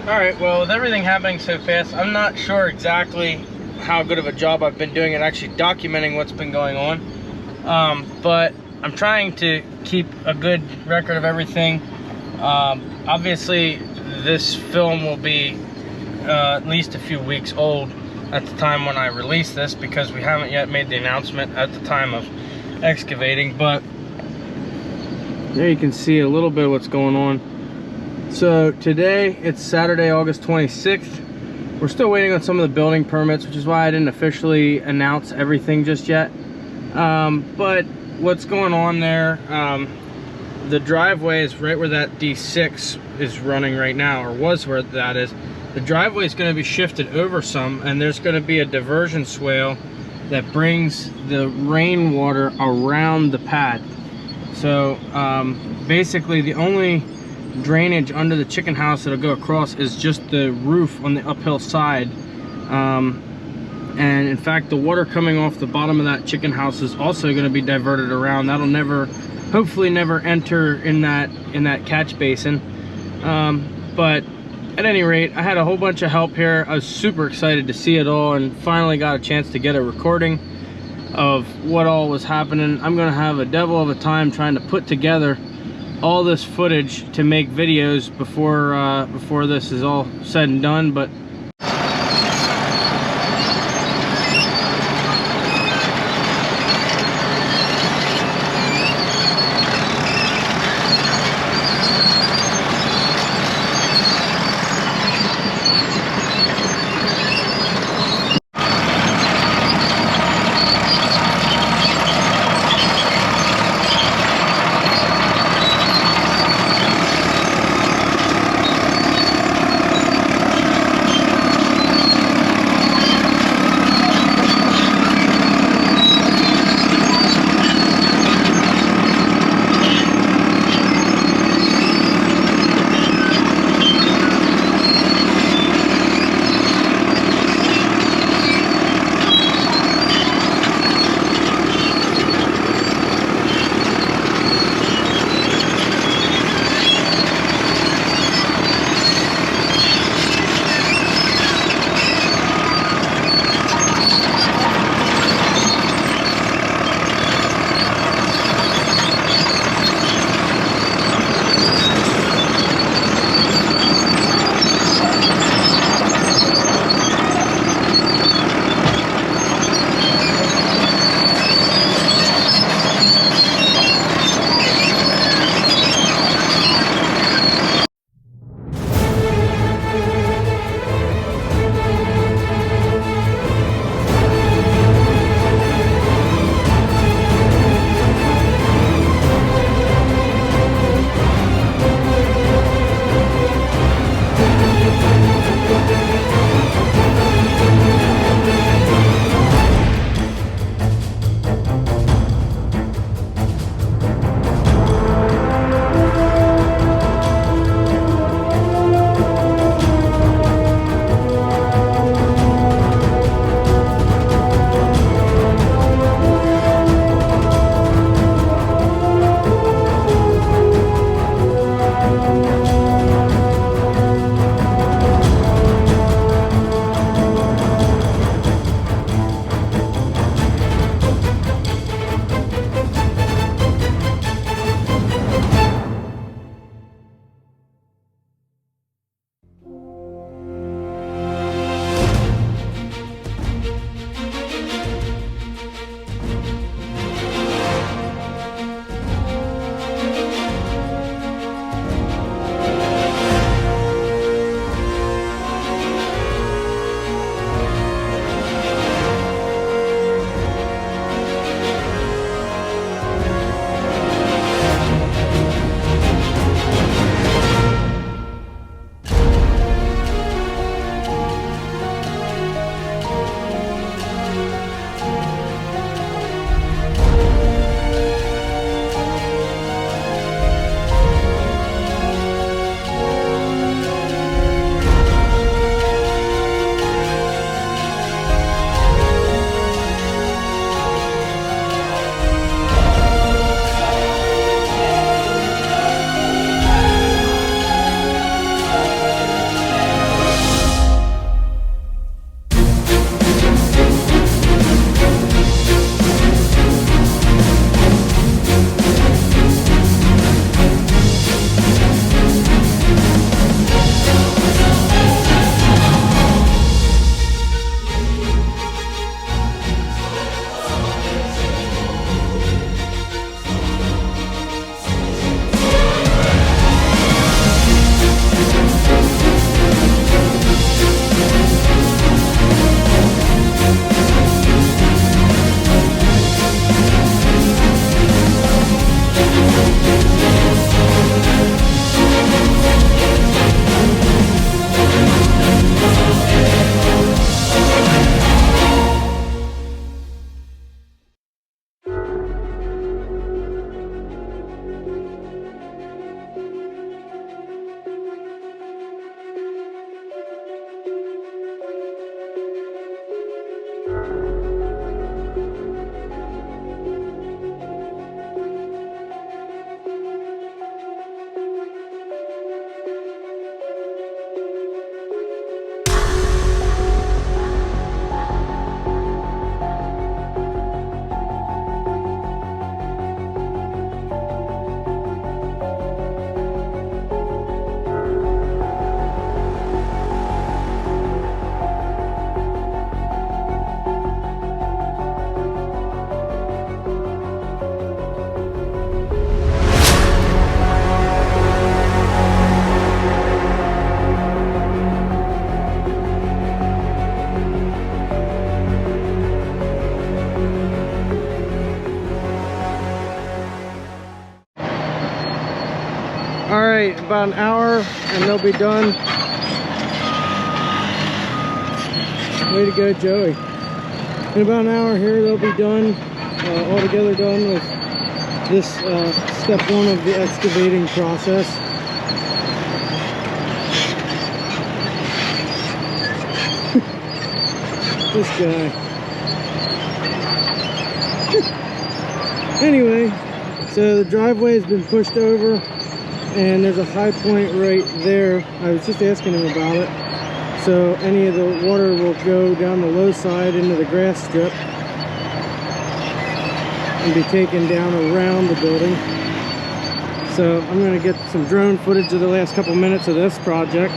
Alright, well, with everything happening so fast, I'm not sure exactly how good of a job I've been doing at actually documenting what's been going on. But I'm trying to keep a good record of everything. Obviously, this film will be at least a few weeks old at the time when I release this, because we haven't yet made the announcement at the time of excavating. But there you can see a little bit of what's going on. So today, it's Saturday, August 26th. We're still waiting on some of the building permits, which is why I didn't officially announce everything just yet. But what's going on there, the driveway is right where that D6 is running right now, or was where that is. The driveway is going to be shifted over some, and there's going to be a diversion swale that brings the rainwater around the pad. So basically the only drainage under the chicken house that'll go across is just the roof on the uphill side. And in fact, the water coming off the bottom of that chicken house is also going to be diverted around. That'll never, hopefully never enter in that catch basin. But at any rate, I had a whole bunch of help here. I was super excited to see it all, and finally got a chance to get a recording of what all was happening. I'm gonna have a devil of a time trying to put together all this footage to make videos before this is all said and done. But about an hour and they'll be done. Way to go, Joey. In about an hour here, they'll be done, altogether done with this step one of the excavating process. This guy. Anyway, so the driveway has been pushed over and there's a high point right there. I was just asking him about it. So any of the water will go down the low side into the grass strip and be taken down around the building. So I'm going to get some drone footage of the last couple minutes of this project.